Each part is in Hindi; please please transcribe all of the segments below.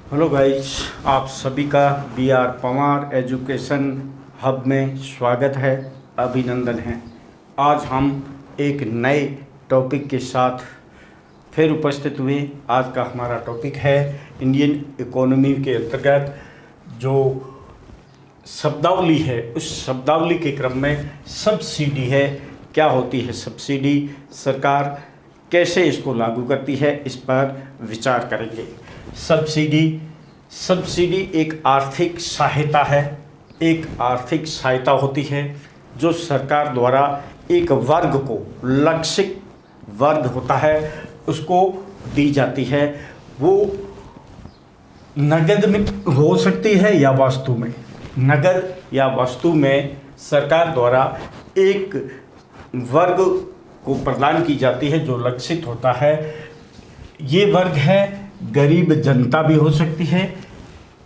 हेलो गाइस, आप सभी का B R Pawar education hub में स्वागत है, अभिनंदन है। आज हम एक नए टॉपिक के साथ फिर उपस्थित हुए। आज का हमारा टॉपिक है इंडियन इकोनॉमी के अंतर्गत जो शब्दावली है, उस शब्दावली के क्रम में सब्सिडी है। क्या होती है सब्सिडी, सरकार कैसे इसको लागू करती है, इस पर विचार करेंगे। सब्सिडी एक आर्थिक सहायता है, एक आर्थिक सहायता होती है जो सरकार द्वारा एक वर्ग को, लक्षित वर्ग होता है, उसको दी जाती है। वो नगद में हो सकती है या वस्तु में। नगद या वस्तु में सरकार द्वारा एक वर्ग को प्रदान की जाती है जो लक्षित होता है। ये वर्ग है, गरीब जनता भी हो सकती है,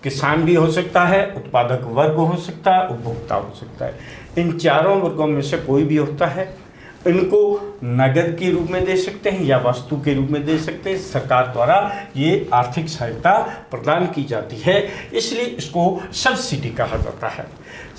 किसान भी हो सकता है, उत्पादक वर्ग हो सकता है, उपभोक्ता हो सकता है। इन चारों वर्गों में से कोई भी होता है। इनको नगद के रूप में दे सकते हैं या वस्तु के रूप में दे सकते हैं। सरकार द्वारा ये आर्थिक सहायता प्रदान की जाती है, इसलिए इसको सब्सिडी कहा जाता है।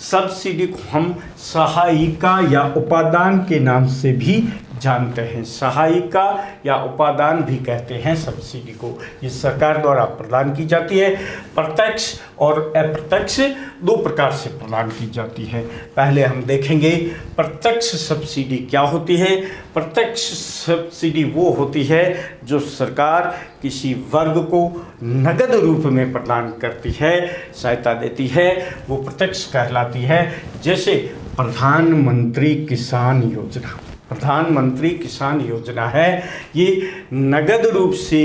सब्सिडी को हम सहायिका या उपादान के नाम से भी जानते हैं। सहायिका या उपादान भी कहते हैं सब्सिडी को। ये सरकार द्वारा प्रदान की जाती है। प्रत्यक्ष और अप्रत्यक्ष दो प्रकार से प्रदान की जाती है। पहले हम देखेंगे प्रत्यक्ष सब्सिडी क्या होती है। प्रत्यक्ष सब्सिडी वो होती है जो सरकार किसी वर्ग को नगद रूप में प्रदान करती है, सहायता देती है, वो प्रत्यक्ष कहलाती है। जैसे प्रधानमंत्री किसान योजना। प्रधानमंत्री किसान योजना है, ये नगद रूप से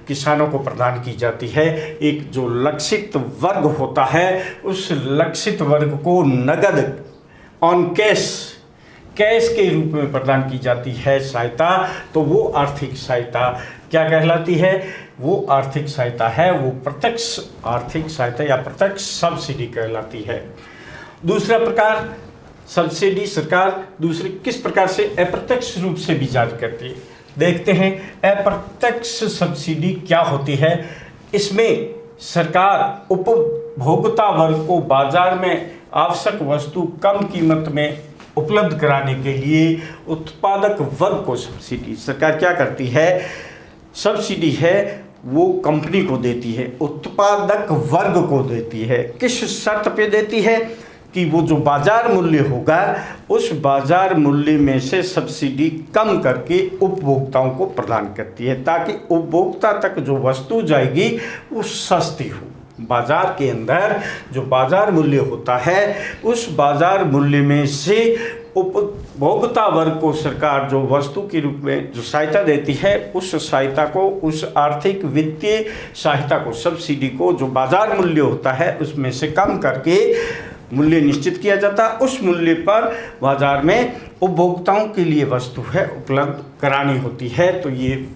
किसानों को प्रदान की जाती है। एक जो लक्षित वर्ग होता है, उस लक्षित वर्ग को नगद ऑन कैश के रूप में प्रदान की जाती है सहायता। तो वो आर्थिक सहायता क्या कहलाती है? वो आर्थिक सहायता है, वो प्रत्यक्ष आर्थिक सहायता या प्रत्यक्ष सब्सिडी कहलाती है। दूसरा प्रकार सब्सिडी सरकार दूसरे किस प्रकार से अप्रत्यक्ष रूप से भी जारी करती है। देखते हैं अप्रत्यक्ष सब्सिडी क्या होती है। इसमें सरकार उपभोक्ता वर्ग को बाजार में आवश्यक वस्तु कम कीमत में उपलब्ध कराने के लिए उत्पादक वर्ग को सब्सिडी सरकार क्या करती है? सब्सिडी है वो कंपनी को देती है, उत्पादक वर्ग को देती है। किस शर्त पे देती है? कि वो जो बाजार मूल्य होगा, उस बाजार मूल्य में से सब्सिडी कम करके उपभोक्ताओं को प्रदान करती है, ताकि उपभोक्ता तक जो वस्तु जाएगी वो सस्ती हो। बाजार के अंदर जो बाजार मूल्य होता है, उस बाजार मूल्य में से उपभोक्ता वर्ग को सरकार जो वस्तु के रूप में जो सहायता देती है, उस सहायता को, उस आर्थिक वित्तीय सहायता को, सब्सिडी को जो बाजार मूल्य होता है उसमें से कम करके मूल्य निश्चित किया जाता। उस मूल्य पर बाजार में उपभोक्ताओं के लिए वस्तु है उपलब्ध करानी होती है। तो ये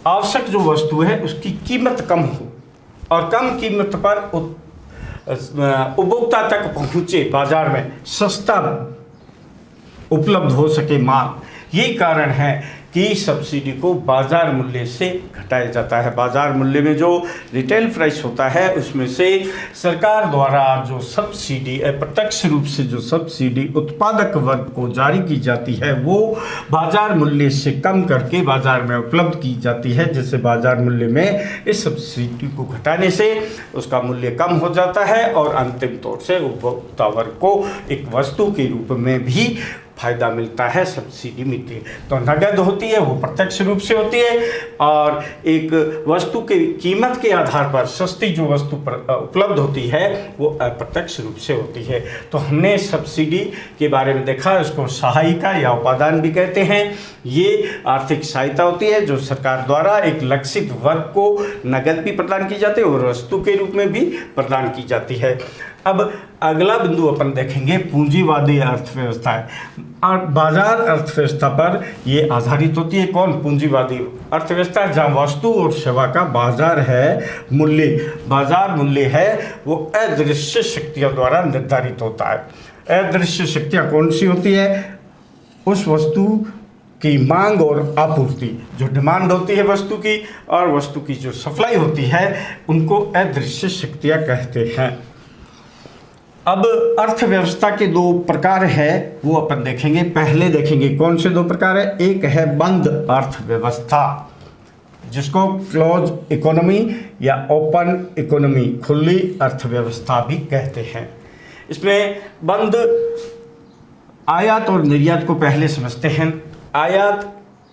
आवश्यक जो वस्तु है उसकी कीमत कम हो और कम कीमत पर उपभोक्ता तक पहुँचे, बाजार में सस्ता उपलब्ध हो सके माल। यही कारण है कि सब्सिडी को बाजार मूल्य से घटाया जाता है। बाजार मूल्य में जो रिटेल प्राइस होता है उसमें से सरकार द्वारा जो सब्सिडी अप्रत्यक्ष रूप से जो सब्सिडी उत्पादक वर्ग को जारी की जाती है, वो बाजार मूल्य से कम करके बाजार में उपलब्ध की जाती है। जैसे बाजार मूल्य में इस सब्सिडी को घटाने से उसका मूल्य कम हो जाता है और अंतिम तौर से उपभोक्ता वर्ग को एक वस्तु के रूप में भी फायदा मिलता है, सब्सिडी मिलती है। तो नगद होती है वो प्रत्यक्ष रूप से होती है, और एक वस्तु के कीमत के आधार पर सस्ती जो वस्तु उपलब्ध होती है वो अप्रत्यक्ष रूप से होती है। तो हमने सब्सिडी के बारे में देखा, इसको सहायिका या उपादान भी कहते हैं। ये आर्थिक सहायता होती है जो सरकार द्वारा एक लक्षित वर्ग को नगद भी प्रदान की जाती है और वस्तु के रूप में भी प्रदान की जाती है। अब अगला बिंदु अपन देखेंगे पूंजीवादी अर्थव्यवस्था है। और बाजार अर्थव्यवस्था पर ये आधारित होती है। कौन? पूंजीवादी अर्थव्यवस्था, जहाँ वस्तु और सेवा का बाजार है, मूल्य, बाजार मूल्य है वो अदृश्य शक्तियों द्वारा निर्धारित होता है। अदृश्य शक्तियाँ कौन सी होती है? उस वस्तु की मांग और आपूर्ति, जो डिमांड होती है वस्तु की और वस्तु की जो सप्लाई होती है, उनको अदृश्य शक्तियाँ कहते हैं। अब अर्थव्यवस्था के दो प्रकार है, वो अपन देखेंगे। पहले देखेंगे कौन से दो प्रकार है। एक है बंद अर्थव्यवस्था, जिसको क्लोज इकोनॉमी या ओपन इकोनॉमी, खुली अर्थव्यवस्था भी कहते हैं। इसमें बंद, आयात और निर्यात को पहले समझते हैं। आयात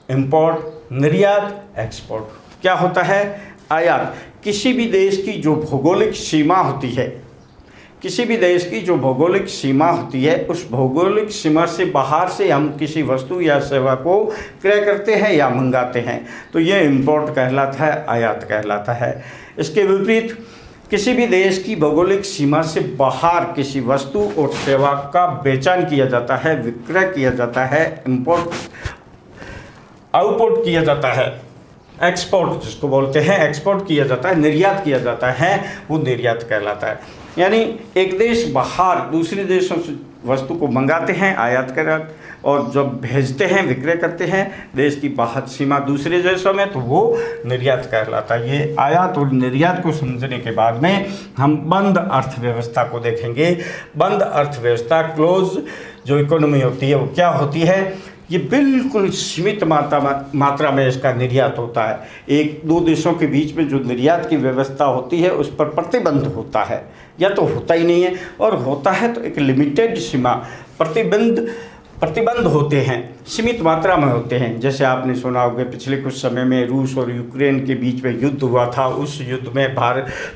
इंपोर्ट, निर्यात एक्सपोर्ट। क्या होता है आयात? किसी भी देश की जो भौगोलिक सीमा होती है, किसी भी देश की जो भौगोलिक सीमा होती है, उस भौगोलिक सीमा से बाहर से हम किसी वस्तु या सेवा को क्रय करते हैं या मंगाते हैं, तो ये इंपोर्ट कहलाता है, आयात कहलाता है। इसके विपरीत किसी भी देश की भौगोलिक सीमा से बाहर किसी वस्तु और सेवा का बेचान किया जाता है, विक्रय किया जाता है, इंपोर्ट आउटपुट किया जाता है, एक्सपोर्ट जिसको बोलते हैं, एक्सपोर्ट किया जाता है, निर्यात किया जाता है, वो निर्यात कहलाता है। यानी एक देश बाहर दूसरे देशों से वस्तु को मंगाते हैं, आयात कर, और जब भेजते हैं, विक्रय करते हैं देश की बाहर सीमा दूसरे देशों में, तो वो निर्यात कहलाता है। ये आयात और निर्यात को समझने के बाद में हम बंद अर्थव्यवस्था को देखेंगे। बंद अर्थव्यवस्था, क्लोज जो इकोनॉमी होती है, वो क्या होती है? ये बिल्कुल सीमित मात्रा में इसका निर्यात होता है। एक दो देशों के बीच में जो निर्यात की व्यवस्था होती है, उस पर प्रतिबंध होता है, या तो होता ही नहीं है, और होता है तो एक लिमिटेड सीमा, प्रतिबंध होते हैं, सीमित मात्रा में होते हैं। जैसे आपने सुना होगा पिछले कुछ समय में रूस और यूक्रेन के बीच में युद्ध हुआ था। उस युद्ध में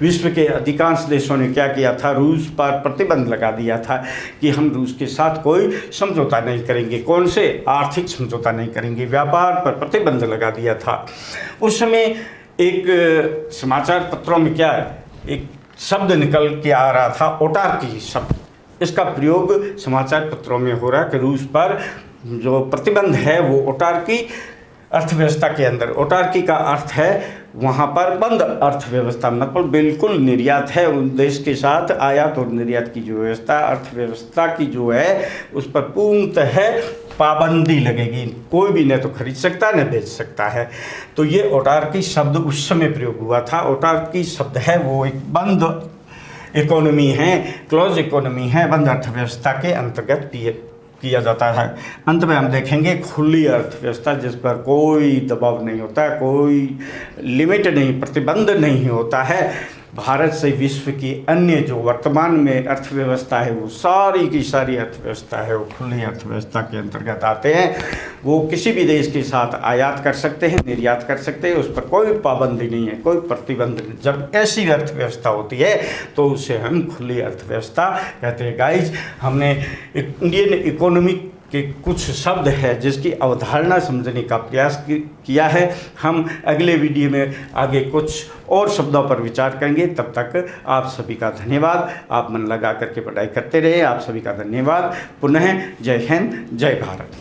विश्व के अधिकांश देशों ने क्या किया था? रूस पर प्रतिबंध लगा दिया था कि हम रूस के साथ कोई समझौता नहीं करेंगे। कौन से? आर्थिक समझौता नहीं करेंगे, व्यापार पर प्रतिबंध लगा दिया था। उस समय एक समाचार पत्रों में क्या है, एक शब्द निकल के आ रहा था, ऑटार्की शब्द। इसका प्रयोग समाचार पत्रों में हो रहा है कि रूस पर जो प्रतिबंध है वो ऑटार्की अर्थव्यवस्था के अंदर। ऑटार्की का अर्थ है वहाँ पर बंद अर्थव्यवस्था, मतलब बिल्कुल निर्यात है उन देश के साथ। आयात और निर्यात की जो व्यवस्था, अर्थव्यवस्था की जो है, उस पर पूर्णतः पाबंदी लगेगी। कोई भी न तो खरीद सकता है न बेच सकता है। तो ये ऑटार्की शब्द उस समय प्रयोग हुआ था। ऑटार्की शब्द है वो एक बंद इकोनॉमी है, क्लोज इकोनॉमी है, बंद अर्थव्यवस्था के अंतर्गत किया जाता है। अंत में हम देखेंगे खुली अर्थव्यवस्था, जिस पर कोई दबाव नहीं होता है, कोई लिमिट नहीं, प्रतिबंध नहीं होता है। भारत से विश्व की अन्य जो वर्तमान में अर्थव्यवस्था है, वो सारी की सारी अर्थव्यवस्था है, वो खुली अर्थव्यवस्था के अंतर्गत आते हैं। वो किसी भी देश के साथ आयात कर सकते हैं, निर्यात कर सकते हैं, उस पर कोई पाबंदी नहीं है, कोई प्रतिबंध नहीं। जब ऐसी अर्थव्यवस्था होती है तो उसे हम खुली अर्थव्यवस्था कहते हैं। गाइज, हमने इंडियन इकोनॉमी के कुछ शब्द है जिसकी अवधारणा समझने का प्रयास किया है। हम अगले वीडियो में आगे कुछ और शब्दों पर विचार करेंगे। तब तक आप सभी का धन्यवाद। आप मन लगा करके पढ़ाई करते रहे। आप सभी का धन्यवाद। पुनः जय हिंद, जय भारत।